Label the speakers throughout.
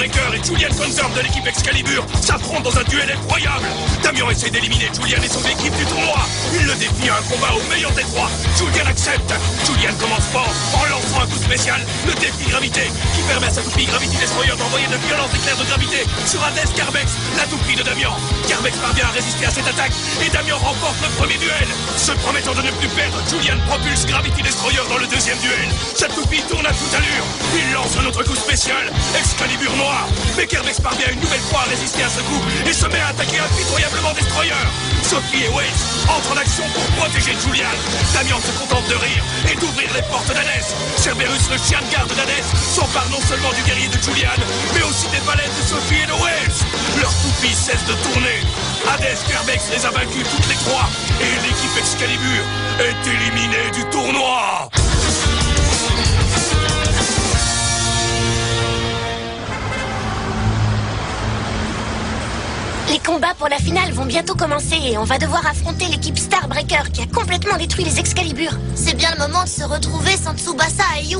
Speaker 1: Starbreaker et Julian Consort de l'équipe Excalibur s'affrontent dans un duel incroyable. Damien essaie d'éliminer Julian et son équipe du tournoi. Il le défie à un combat au meilleur des trois. Julian accepte. Julian commence fort en lançant un coup spécial, le défi gravité, qui permet à sa toupie Gravity Destroyer d'envoyer de violents éclairs de gravité sur Hades Carbex, la toupie de Damien. Carbex parvient à résister à cette attaque et Damien remporte le premier duel. Se promettant de ne plus perdre, Julian propulse Gravity Destroyer dans le deuxième duel. Sa toupie tourne à toute allure. Il lance un autre coup spécial, Excalibur noir. Mais Carbex parvient une nouvelle fois à résister à ce coup et se met à attaquer impitoyablement Destroyer. Sophie et Waze entrent en action pour protéger Julian. Damien se contente de rire et d'ouvrir les portes d'Hadès. Cerberus, le chien de garde d'Hadès, s'empare non seulement du guerrier de Julian, mais aussi des baleines de Sophie et de Waze. Leur toupie cesse de tourner. Hades Carbex les a vaincus toutes les trois et l'équipe Excalibur est éliminée du tournoi.
Speaker 2: Les combats pour la finale vont bientôt commencer et on va devoir affronter l'équipe Starbreaker qui a complètement détruit les Excalibur.
Speaker 3: C'est bien le moment de se retrouver sans Tsubasa et Yu.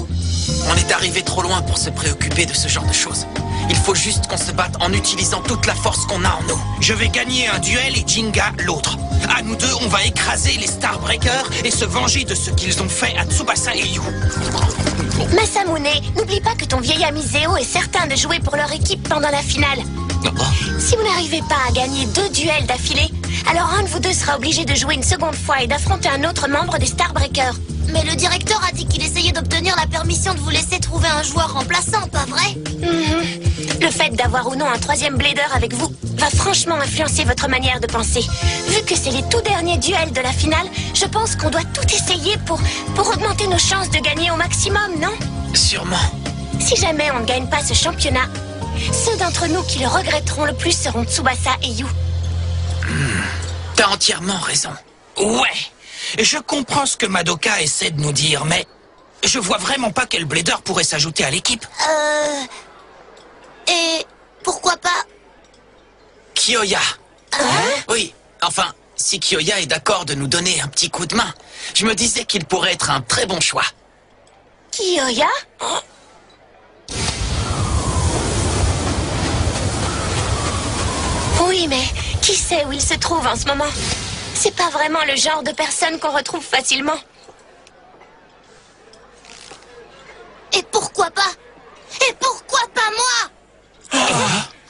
Speaker 4: On est arrivé trop loin pour se préoccuper de ce genre de choses. Il faut juste qu'on se batte en utilisant toute la force qu'on a en nous. Je vais gagner un duel et Jinga l'autre. À nous deux, on va écraser les Starbreakers et se venger de ce qu'ils ont fait à Tsubasa et Yu.
Speaker 2: Masamune, n'oublie pas que ton vieil ami Zeo est certain de jouer pour leur équipe pendant la finale. Si vous n'arrivez pas à gagner 2 duels d'affilée, alors un de vous deux sera obligé de jouer une seconde fois et d'affronter un autre membre des Starbreakers.
Speaker 3: Mais le directeur a dit qu'il essayait d'obtenir la permission de vous laisser trouver un joueur remplaçant, pas vrai?
Speaker 2: Le fait d'avoir ou non un troisième blader avec vous va franchement influencer votre manière de penser. Vu que c'est les tout derniers duels de la finale, je pense qu'on doit tout essayer pour augmenter nos chances de gagner au maximum, non?
Speaker 4: Sûrement.
Speaker 2: Si jamais on ne gagne pas ce championnat, ceux d'entre nous qui le regretteront le plus seront Tsubasa et Yu.
Speaker 4: T'as entièrement raison. Ouais, je comprends ce que Madoka essaie de nous dire, mais je vois vraiment pas quel blader pourrait s'ajouter à l'équipe.
Speaker 3: Et pourquoi pas
Speaker 4: Kyoya. Oui, enfin, si Kyoya est d'accord de nous donner un petit coup de main, je me disais qu'il pourrait être un très bon choix.
Speaker 2: Kyoya? Oui, mais qui sait où il se trouve en ce moment? C'est pas vraiment le genre de personne qu'on retrouve facilement.
Speaker 3: Et pourquoi pas? Et pourquoi pas moi?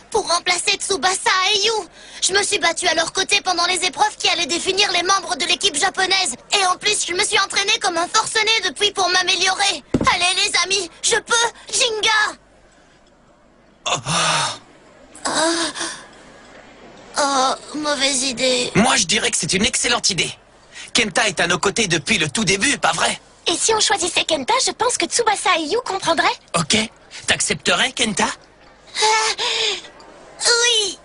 Speaker 3: Pour remplacer Tsubasa et Yu. Je me suis battue à leur côté pendant les épreuves qui allaient définir les membres de l'équipe japonaise. Et en plus, je me suis entraînée comme un forcené depuis pour m'améliorer. Allez les amis, je peux, Jinga. Oh, mauvaise idée.
Speaker 4: Moi, je dirais que c'est une excellente idée. Kenta est à nos côtés depuis le tout début, pas vrai?
Speaker 2: Et si on choisissait Kenta, je pense que Tsubasa et Yu comprendraient.
Speaker 4: Ok. T'accepterais, Kenta?
Speaker 3: Oui.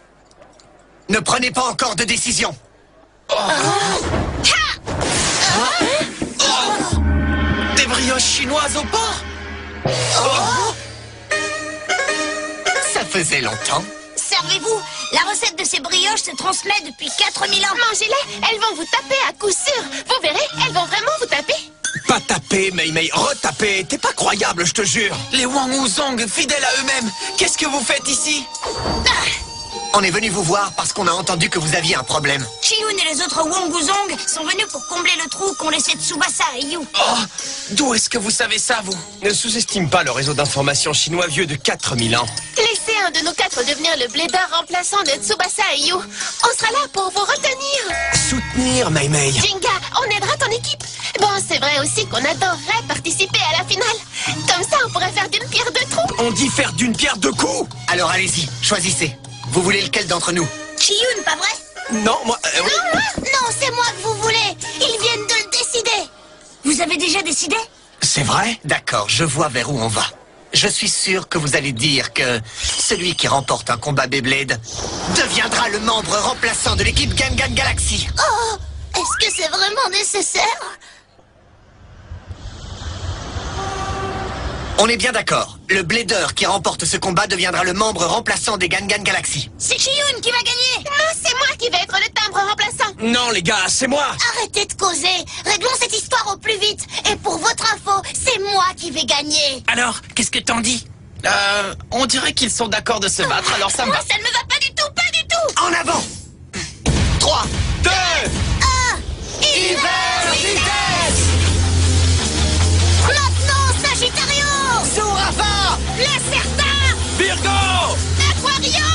Speaker 5: Ne prenez pas encore de décision.
Speaker 4: Des brioches chinoises au porc?
Speaker 5: Ça faisait longtemps.
Speaker 3: Servez-vous, la recette de ces brioches se transmet depuis 4000 ans.
Speaker 6: Mangez-les, elles vont vous taper à coup sûr. Vous verrez, elles vont vraiment vous taper.
Speaker 5: Pas taper, Mei, retaper. T'es pas croyable, je te jure.
Speaker 4: Les Wang Wuzong, fidèles à eux-mêmes, qu'est-ce que vous faites ici?
Speaker 5: On est venu vous voir parce qu'on a entendu que vous aviez un problème.
Speaker 3: Chiyun et les autres Wonguzong sont venus pour combler le trou qu'ont laissé Tsubasa et Yu.
Speaker 4: Oh, d'où est-ce que vous savez ça, vous?
Speaker 7: Ne sous-estime pas le réseau d'information chinois vieux de 4000 ans.
Speaker 6: Laissez un de nous 4 devenir le blader remplaçant de Tsubasa et Yu. On sera là pour vous retenir.
Speaker 5: Soutenir, Mei.
Speaker 6: Jinga, on aidera ton équipe. Bon, c'est vrai aussi qu'on adorerait participer à la finale. Comme ça, on pourrait faire d'une pierre deux trous.
Speaker 5: On dit faire d'une pierre deux coups. Alors allez-y, choisissez. Vous voulez lequel d'entre nous?
Speaker 3: Chiyun, pas vrai?
Speaker 5: Non, moi... oui.
Speaker 3: Non, c'est moi que vous voulez. Ils viennent de le décider. Vous avez déjà décidé?
Speaker 5: C'est vrai? D'accord, je vois vers où on va. Je suis sûr que vous allez dire que celui qui remporte un combat Beyblade deviendra le membre remplaçant de l'équipe Gangan Galaxy.
Speaker 3: Oh, est-ce que c'est vraiment nécessaire?
Speaker 5: On est bien d'accord. Le blader qui remporte ce combat deviendra le membre remplaçant des Gangan Galaxy.
Speaker 3: C'est Chiyun qui va gagner.
Speaker 6: Non, c'est moi qui vais être le timbre remplaçant.
Speaker 7: Non, les gars, c'est moi.
Speaker 3: Arrêtez de causer. Réglons cette histoire au plus vite. Et pour votre info, c'est moi qui vais gagner.
Speaker 4: Alors, qu'est-ce que t'en dis? On dirait qu'ils sont d'accord de se battre, alors ça me
Speaker 3: Moi,
Speaker 4: va.
Speaker 3: ça ne me va pas du tout, pas du tout.
Speaker 5: En avant 3,
Speaker 7: 2,
Speaker 5: Hyper vitesse!
Speaker 3: Maintenant, Sagittario,
Speaker 5: Zurafa!
Speaker 3: Lacerta,
Speaker 7: Virgo!
Speaker 3: Aquario.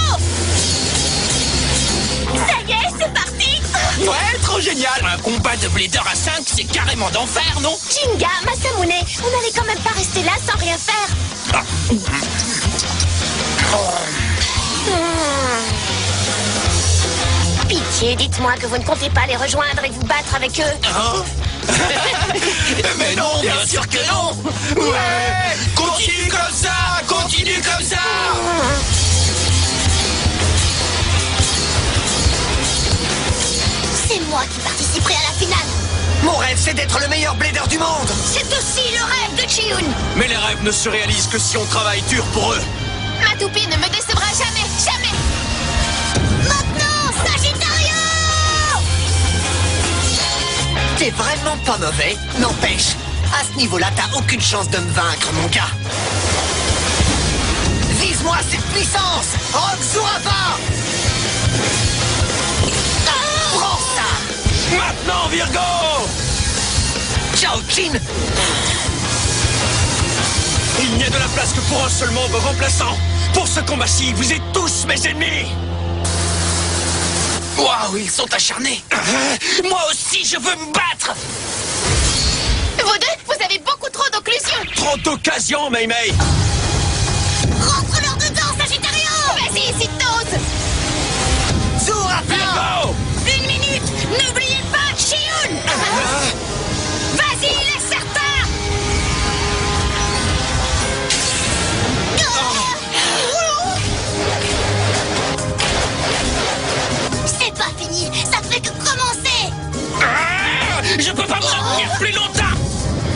Speaker 3: Ça y est, c'est parti.
Speaker 7: Ouais, trop génial!
Speaker 4: Un combat de Blader à 5, c'est carrément d'enfer, non?
Speaker 2: Jinga, Masamune, on n'allait quand même pas rester là sans rien faire. Pitié, dites-moi que vous ne comptez pas les rejoindre et vous battre avec eux.
Speaker 4: Mais non, bien sûr que non!
Speaker 7: Ouais! Continue comme ça! Continue comme ça!
Speaker 3: C'est moi qui participerai à la finale.
Speaker 5: Mon rêve, c'est d'être le meilleur blader du monde!
Speaker 3: C'est aussi le rêve de Chiyun.
Speaker 7: Mais les rêves ne se réalisent que si on travaille dur pour eux.
Speaker 6: Ma toupie ne me décevra jamais, jamais.
Speaker 3: Maintenant, Sagittario.
Speaker 5: T'es vraiment pas mauvais, n'empêche. À ce niveau-là, t'as aucune chance de me vaincre, mon gars. Vise-moi cette puissance! Rock Zurafa! Prends ça!
Speaker 7: Maintenant, Virgo!
Speaker 5: Ciao, Chin!
Speaker 7: Il n'y a de la place que pour un seul membre remplaçant. Pour ce combat-ci, vous êtes tous mes ennemis.
Speaker 4: Waouh, ils sont acharnés! Moi aussi, je veux me battre!
Speaker 6: Vous deux, vous avez beaucoup trop d'occlusions.
Speaker 7: Trop d'occasions, Mei Mei.
Speaker 3: Rentre-leur dedans, Sagittario.
Speaker 6: Vas-y, si t'oses.
Speaker 5: Zurafa!
Speaker 7: Virgo!
Speaker 3: 1 minute. N'oubliez pas Chiyun. Vas-y, Lacerta. C'est pas fini. Ça fait que commencer.
Speaker 4: Je peux pas me retenir plus longtemps!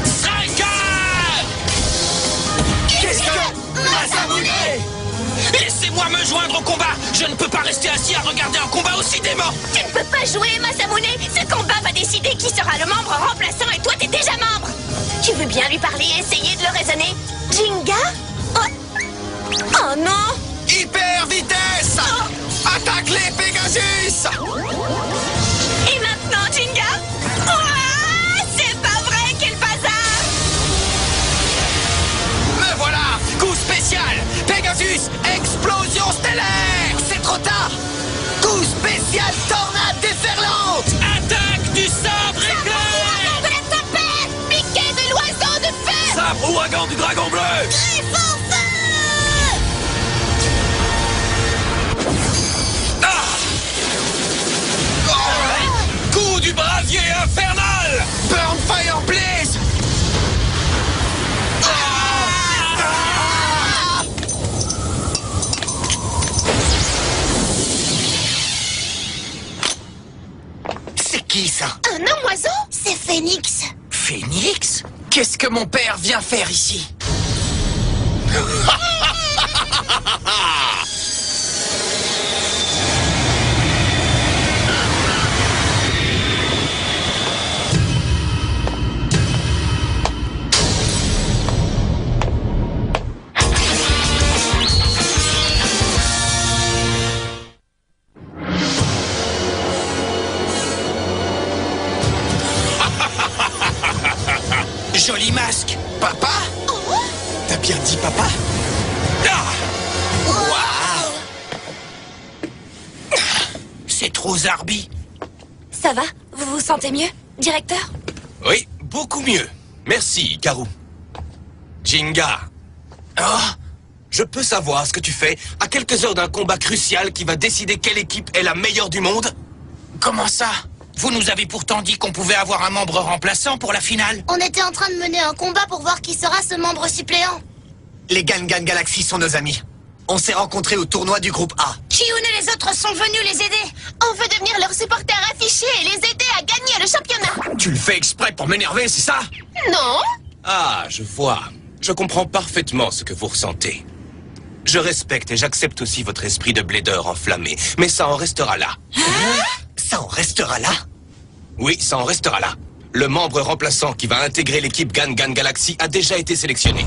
Speaker 4: Striker!
Speaker 5: Qu'est-ce que... Masamune!
Speaker 4: Laissez-moi me joindre au combat! Je ne peux pas rester assis à regarder un combat aussi dément!
Speaker 2: Tu ne peux pas jouer, Masamune. Ce combat va décider qui sera le membre remplaçant et toi, t'es déjà membre. Tu veux bien lui parler et essayer de le raisonner? Jinga? Oh non!
Speaker 7: Hyper vitesse! Attaque-les, Pegasus!
Speaker 2: Et maintenant, Jinga? Ouah, c'est pas vrai, quel bazar!
Speaker 7: Me voilà! Coup spécial! Pegasus! Explosion stellaire!
Speaker 5: C'est trop tard! Coup spécial tornade déferlante!
Speaker 4: Attaque du sabre éclair!
Speaker 3: De la tempête.
Speaker 6: Piqué de l'oiseau de feu.
Speaker 7: Sabre ouragan du dragon bleu!
Speaker 3: Griffe en feu.
Speaker 7: Coup du bravier infernal! Burn Fire Blaze!
Speaker 5: C'est qui ça?
Speaker 6: Un homme oiseau?
Speaker 3: C'est Phoenix.
Speaker 4: Phoenix? Qu'est-ce que mon père vient faire ici? Joli masque!
Speaker 7: Papa? T'as bien dit papa?
Speaker 4: C'est trop zarbi!
Speaker 2: Ça va? Vous vous sentez mieux, directeur?
Speaker 7: Oui, beaucoup mieux. Merci, Karou. Jinga.
Speaker 4: Oh!
Speaker 7: Je peux savoir ce que tu fais à quelques heures d'un combat crucial qui va décider quelle équipe est la meilleure du monde?
Speaker 4: Comment ça? Vous nous avez pourtant dit qu'on pouvait avoir un membre remplaçant pour la finale.
Speaker 3: On était en train de mener un combat pour voir qui sera ce membre suppléant.
Speaker 5: Les Gangan Galaxy sont nos amis. On s'est rencontrés au tournoi du groupe A.
Speaker 3: Chiyun et les autres sont venus les aider.
Speaker 6: On veut devenir leur supporter affiché et les aider à gagner le championnat.
Speaker 7: Tu le fais exprès pour m'énerver, c'est ça?
Speaker 6: Non?
Speaker 8: Ah, je vois. Je comprends parfaitement ce que vous ressentez. Je respecte et j'accepte aussi votre esprit de blader enflammé, mais ça en restera là.
Speaker 5: Ça en restera là?
Speaker 8: Oui, ça en restera là. Le membre remplaçant qui va intégrer l'équipe Gangan Galaxy a déjà été sélectionné.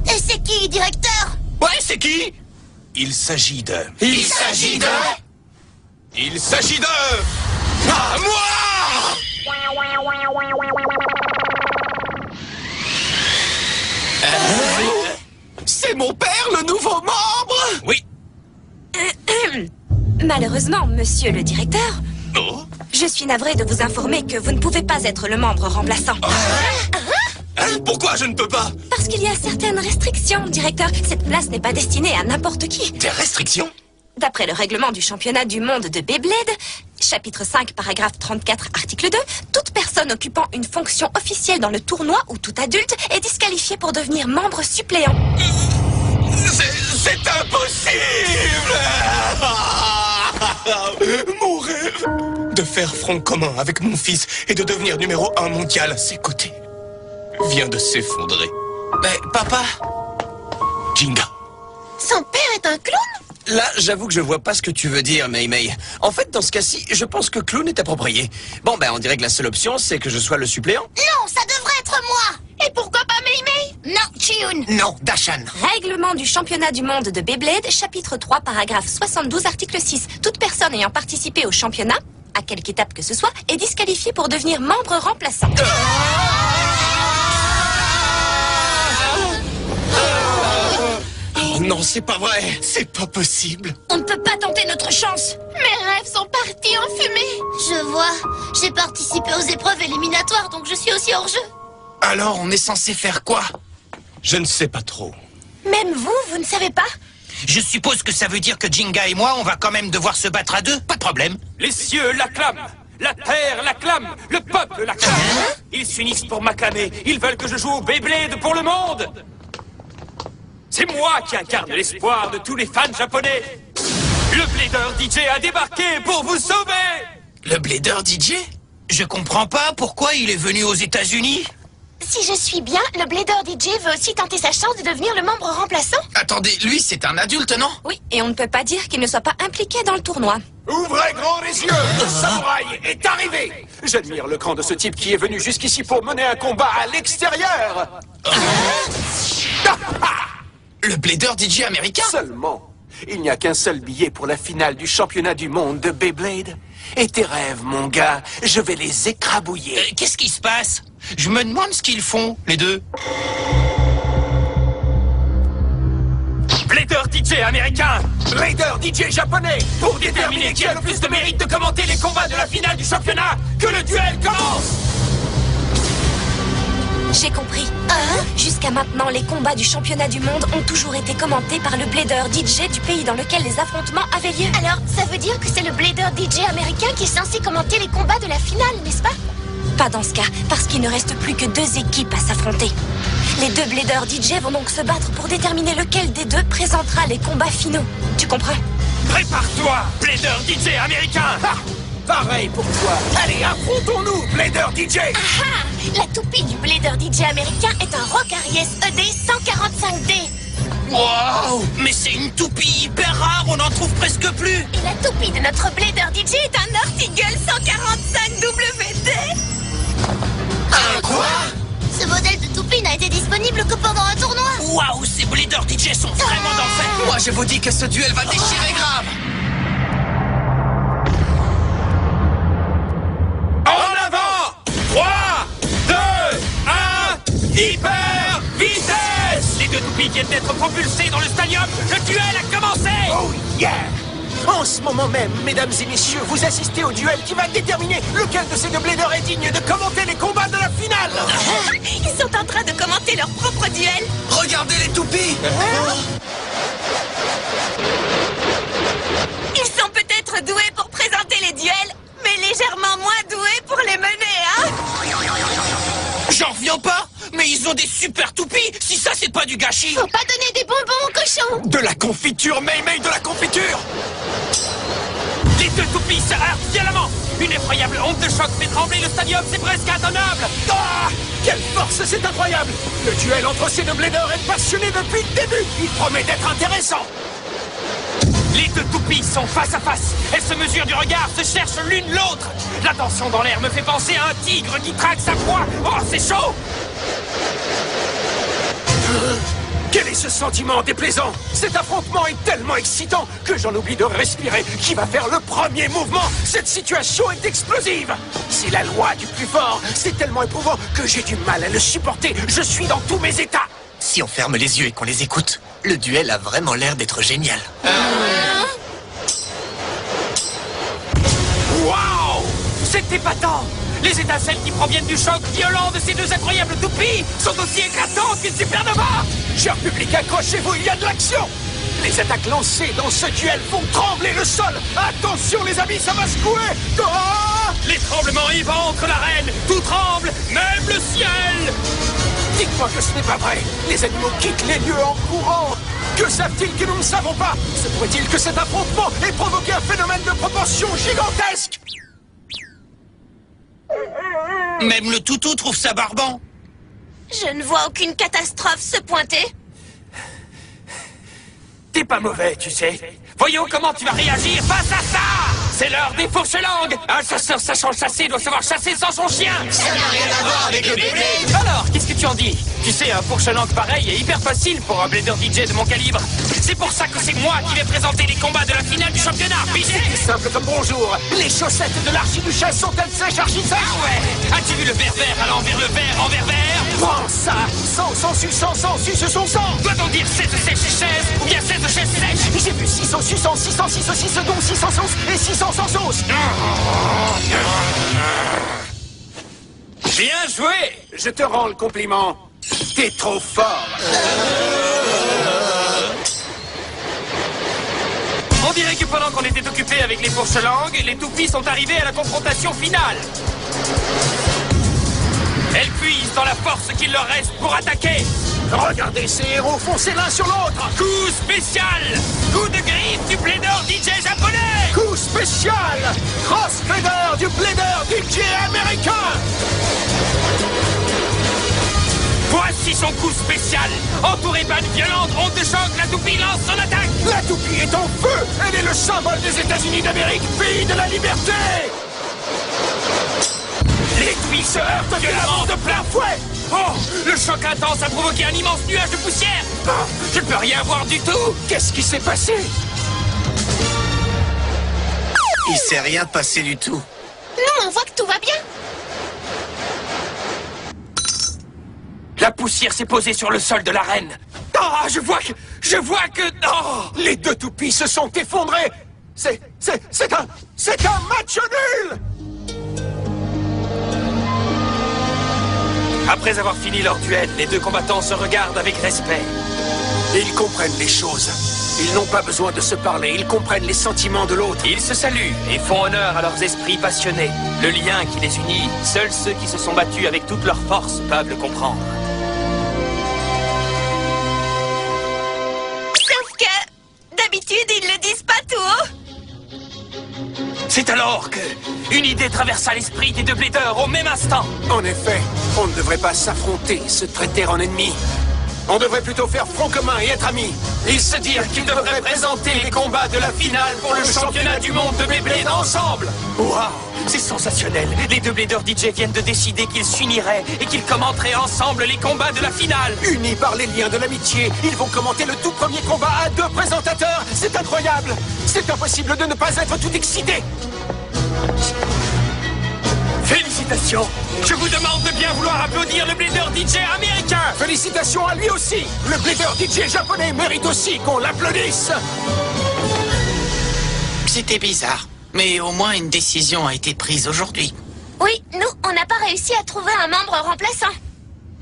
Speaker 3: Et c'est qui, directeur?
Speaker 7: Ouais, c'est qui?
Speaker 8: Il s'agit de...
Speaker 7: Il s'agit de...
Speaker 8: Il s'agit de... Ah, moi!
Speaker 7: C'est mon père, le nouveau membre?
Speaker 8: Oui.
Speaker 2: Malheureusement, monsieur le directeur,
Speaker 8: Oh.
Speaker 2: je suis navrée de vous informer que vous ne pouvez pas être le membre remplaçant.
Speaker 8: Hein, pourquoi je ne peux pas?
Speaker 2: Parce qu'il y a certaines restrictions, directeur. Cette place n'est pas destinée à n'importe qui.
Speaker 8: Des restrictions?
Speaker 2: D'après le règlement du championnat du monde de Beyblade, chapitre 5, paragraphe 34, article 2, toute personne occupant une fonction officielle dans le tournoi ou tout adulte est disqualifié pour devenir membre suppléant.
Speaker 8: C'est impossible! Mon rêve de faire front commun avec mon fils et de devenir numéro 1 mondial à ses côtés vient de s'effondrer.
Speaker 4: Mais papa,
Speaker 8: Jinga.
Speaker 6: Son père est un clown?
Speaker 7: Là, j'avoue que je vois pas ce que tu veux dire, Mei Mei. En fait, dans ce cas-ci, je pense que clown est approprié. Bon, ben, on dirait que la seule option, c'est que je sois le suppléant.
Speaker 3: Non, ça devrait être moi.
Speaker 6: Et pourquoi pas Mei Mei?
Speaker 3: Non, Chiyun.
Speaker 5: Non, Dashan.
Speaker 2: Règlement du championnat du monde de Beyblade, chapitre 3, paragraphe 72, article 6. Toute personne ayant participé au championnat, à quelque étape que ce soit, est disqualifiée pour devenir membre remplaçant.
Speaker 8: Oh non, c'est pas vrai. C'est pas possible.
Speaker 2: On ne peut pas tenter notre chance.
Speaker 6: Mes rêves sont partis en fumée.
Speaker 3: Je vois. J'ai participé aux épreuves éliminatoires, donc je suis aussi hors jeu.
Speaker 4: alors on est censé faire quoi?
Speaker 8: Je ne sais pas trop.
Speaker 2: Même vous, vous ne savez pas?
Speaker 4: Je suppose que ça veut dire que Jinga et moi, on va quand même devoir se battre à deux. Pas de problème.
Speaker 1: Les cieux l'acclament, la terre l'acclame, le peuple l'acclame. Ils s'unissent pour m'acclamer. Ils veulent que je joue au Beyblade pour le monde. C'est moi qui incarne l'espoir de tous les fans japonais. Le Blader DJ a débarqué pour vous sauver.
Speaker 4: Le Blader DJ? Je comprends pas pourquoi il est venu aux États-Unis.
Speaker 2: Si je suis bien, le Blader DJ veut aussi tenter sa chance de devenir le membre remplaçant.
Speaker 4: Attendez, lui c'est un adulte, non?
Speaker 2: Oui, et on ne peut pas dire qu'il ne soit pas impliqué dans le tournoi.
Speaker 1: Ouvrez grand les yeux. Le samouraï est arrivé. J'admire le cran de ce type qui est venu jusqu'ici pour mener un combat à l'extérieur.
Speaker 4: Le Blader DJ américain?
Speaker 1: Seulement, il n'y a qu'un seul billet pour la finale du championnat du monde de Beyblade. Et tes rêves, mon gars, je vais les écrabouiller.
Speaker 4: Qu'est-ce qui se passe? Je me demande ce qu'ils font, les deux.
Speaker 1: Blader DJ américain, Blader DJ japonais, pour déterminer qui a le plus de mérite de commenter les combats de la finale du championnat, que le duel commence.
Speaker 2: J'ai compris. Jusqu'à maintenant, les combats du championnat du monde ont toujours été commentés par le Blader DJ du pays dans lequel les affrontements avaient lieu.
Speaker 3: Alors, ça veut dire que c'est le Blader DJ américain qui est censé commenter les combats de la finale, n'est-ce pas?
Speaker 2: Pas dans ce cas, parce qu'il ne reste plus que 2 équipes à s'affronter. Les 2 Blader DJ vont donc se battre pour déterminer lequel des 2 présentera les combats finaux. Tu comprends?
Speaker 1: Prépare-toi, Blader DJ américain. Ha! Pareil pour toi. Allez, affrontons-nous, Blader DJ.
Speaker 3: La toupie du Blader DJ américain est un Rock Aries ED 145D.
Speaker 4: Wow! Mais c'est une toupie hyper rare, on en trouve presque plus.
Speaker 3: Et la toupie de notre Blader DJ est un Nortigal 145WD.
Speaker 4: Quoi?
Speaker 3: Ce modèle de toupie n'a été disponible que pendant un tournoi.
Speaker 4: Waouh, ces Blader DJ sont vraiment d'enfer. Moi, je vous dis que ce duel va déchirer grave.
Speaker 1: En avant! 3, 2, 1, hyper vitesse! Les 2 toupies viennent d'être propulsées dans le stadium. Le duel a commencé!
Speaker 9: Oh yeah! En ce moment même, mesdames et messieurs, vous assistez au duel qui va déterminer lequel de ces 2 Bladers est digne de commenter les combats de la finale.
Speaker 2: Ils sont en train de commenter leur propre duel.
Speaker 4: Regardez les toupies.
Speaker 2: Ils sont peut-être doués pour présenter les duels, mais légèrement moins doués pour les mener, hein?
Speaker 4: J'en reviens pas. Mais ils ont des super toupies. Si ça, c'est pas du gâchis.
Speaker 6: Faut pas donner des bonbons aux cochons.
Speaker 1: De la confiture, Mei Mei, de la confiture! Les 2 toupies se heurtent violemment. Une effroyable onde de choc fait trembler le stadium, c'est presque intenable.
Speaker 9: Ah! Quelle force, c'est incroyable! Le duel entre ces 2 Bladers est passionné depuis le début. Il promet d'être intéressant.
Speaker 1: Les 2 toupies sont face à face. Elles se mesurent du regard, se cherchent l'une l'autre. La tension dans l'air me fait penser à un tigre qui traque sa proie. Oh, c'est chaud!
Speaker 9: Quel est ce sentiment déplaisant? Cet affrontement est tellement excitant que j'en oublie de respirer. Qui va faire le premier mouvement? Cette situation est explosive. C'est la loi du plus fort. C'est tellement éprouvant que j'ai du mal à le supporter. Je suis dans tous mes états.
Speaker 5: Si on ferme les yeux et qu'on les écoute, le duel a vraiment l'air d'être génial.
Speaker 9: Waouh! C'est épatant! Les étincelles qui proviennent du choc violent de ces deux incroyables toupies sont aussi éclatantes qu'une supernova! Cher public, accrochez-vous, il y a de l'action! Les attaques lancées dans ce duel font trembler le sol! Attention les amis, ça va secouer! Ah!
Speaker 1: Les tremblements éventrent l'arène. Tout tremble, même le ciel.
Speaker 9: Dites-moi que ce n'est pas vrai! Les animaux quittent les lieux en courant! Que savent-ils que nous ne savons pas? Se pourrait-il que cet affrontement ait provoqué un phénomène de proportions gigantesques?
Speaker 4: Même le toutou trouve ça barbant.
Speaker 2: Je ne vois aucune catastrophe se pointer.
Speaker 1: T'es pas mauvais, tu sais. Voyons comment tu vas réagir face à ça. C'est l'heure des fourches-langues. Un chasseur sachant chasser doit savoir chasser sans son chien.
Speaker 5: Ça n'a rien à voir avec le bébé.
Speaker 1: Alors, qu'est-ce que tu en dis? Tu sais, un fourche-langue pareil est hyper facile pour un blader DJ de mon calibre. C'est pour ça que c'est moi qui vais présenter les combats de la finale du championnat.
Speaker 9: C'est simple comme bonjour. Les chaussettes de l'archiduchesse sont-elles sèches, archi-sèches?
Speaker 1: Ah ouais. As-tu vu le berbère allant vers le vert envers vert?
Speaker 9: Prends ça! Sans suce son sang!
Speaker 1: Doit-on dire 16 sèches chaises ou bien 16 chaises sèches?
Speaker 9: J'ai vu 600 suçants, 600 6 dont 600 sauces et 600 sans sauce!
Speaker 1: Bien joué!
Speaker 9: Je te rends le compliment. T'es trop fort!
Speaker 1: On dirait que pendant qu'on était occupé avec les fourches-langues, les toupies sont arrivés à la confrontation finale. Elles puisent dans la force qu'il leur reste pour attaquer.
Speaker 9: Regardez ces héros foncer l'un sur l'autre!
Speaker 1: Coup spécial! Coup de griffe du blader DJ japonais!
Speaker 9: Coup spécial! Cross-blader du blader DJ américain!
Speaker 1: Voici son coup spécial! Entourée par une violente onde de choc, la toupie lance son attaque!
Speaker 9: La toupie est en feu! Elle est le symbole des États-Unis d'Amérique, pays de la liberté!
Speaker 1: Les toupies se heurtent violemment de plein fouet! Oh! Le choc intense a provoqué un immense nuage de poussière! Oh, je peux rien voir du tout!
Speaker 9: Qu'est-ce qui s'est passé?
Speaker 5: Il s'est rien passé du tout.
Speaker 6: Nous, on voit que tout va bien.
Speaker 1: La poussière s'est posée sur le sol de l'arène. Oh, je vois que... Oh!
Speaker 9: Les deux toupies se sont effondrés! C'est un match nul!
Speaker 1: Après avoir fini leur duel, les deux combattants se regardent avec respect.
Speaker 9: Ils comprennent les choses. Ils n'ont pas besoin de se parler, ils comprennent les sentiments de l'autre.
Speaker 1: Ils se saluent et font honneur à leurs esprits passionnés. Le lien qui les unit, seuls ceux qui se sont battus avec toute leur force peuvent le comprendre.
Speaker 2: Sauf que, d'habitude, ils le disent pas tout haut.
Speaker 1: C'est alors que une idée traversa l'esprit des deux bladers au même instant.
Speaker 9: En effet, on ne devrait pas s'affronter, se traiter en ennemis. On devrait plutôt faire front commun et être amis.
Speaker 1: Ils se dirent qu'ils devraient présenter les combats de la finale pour le championnat du monde de Beyblade ensemble. Waouh, c'est sensationnel. Les deux bladers DJ viennent de décider qu'ils s'uniraient et qu'ils commenteraient ensemble les combats de la finale.
Speaker 9: Unis par les liens de l'amitié, ils vont commenter le tout premier combat à deux présentateurs. C'est incroyable. C'est impossible de ne pas être tout excité.
Speaker 1: Félicitations! Je vous demande de bien vouloir applaudir le blader DJ américain!
Speaker 9: Félicitations à lui aussi. Le blader DJ japonais mérite aussi qu'on l'applaudisse.
Speaker 4: C'était bizarre, mais au moins une décision a été prise aujourd'hui.
Speaker 2: Oui, nous, on n'a pas réussi à trouver un membre remplaçant.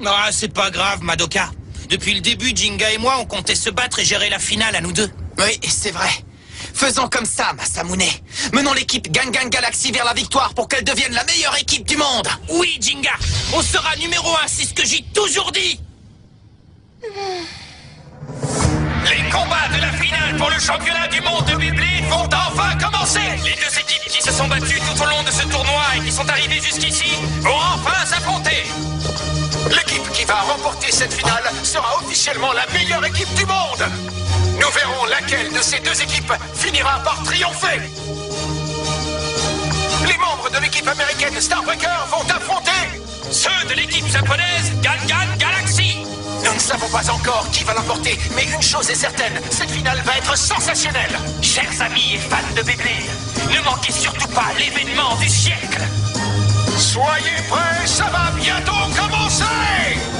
Speaker 4: Ah, c'est pas grave, Madoka. Depuis le début, Jinga et moi, on comptait se battre et gérer la finale à nous deux. Oui, c'est vrai. Faisons comme ça, Masamune. Menons l'équipe Gang Gang Galaxy vers la victoire pour qu'elle devienne la meilleure équipe du monde. Oui, Jinga, on sera numéro 1, c'est ce que j'ai toujours dit.
Speaker 1: Les combats de la finale pour le championnat du monde de Beyblade vont enfin commencer! Les deux équipes qui se sont battues tout au long de ce tournoi et qui sont arrivées jusqu'ici vont enfin s'affronter!
Speaker 9: L'équipe qui va remporter cette finale sera officiellement la meilleure équipe du monde. Nous verrons laquelle de ces deux équipes finira par triompher. Les membres de l'équipe américaine Starbreaker vont affronter
Speaker 1: ceux de l'équipe japonaise Gang Gang Galaxy!
Speaker 9: Nous ne savons pas encore qui va l'emporter, mais une chose est certaine, cette finale va être sensationnelle. Chers amis et fans de Beyblade, ne manquez surtout pas l'événement du siècle. Soyez prêts, ça va bientôt commencer!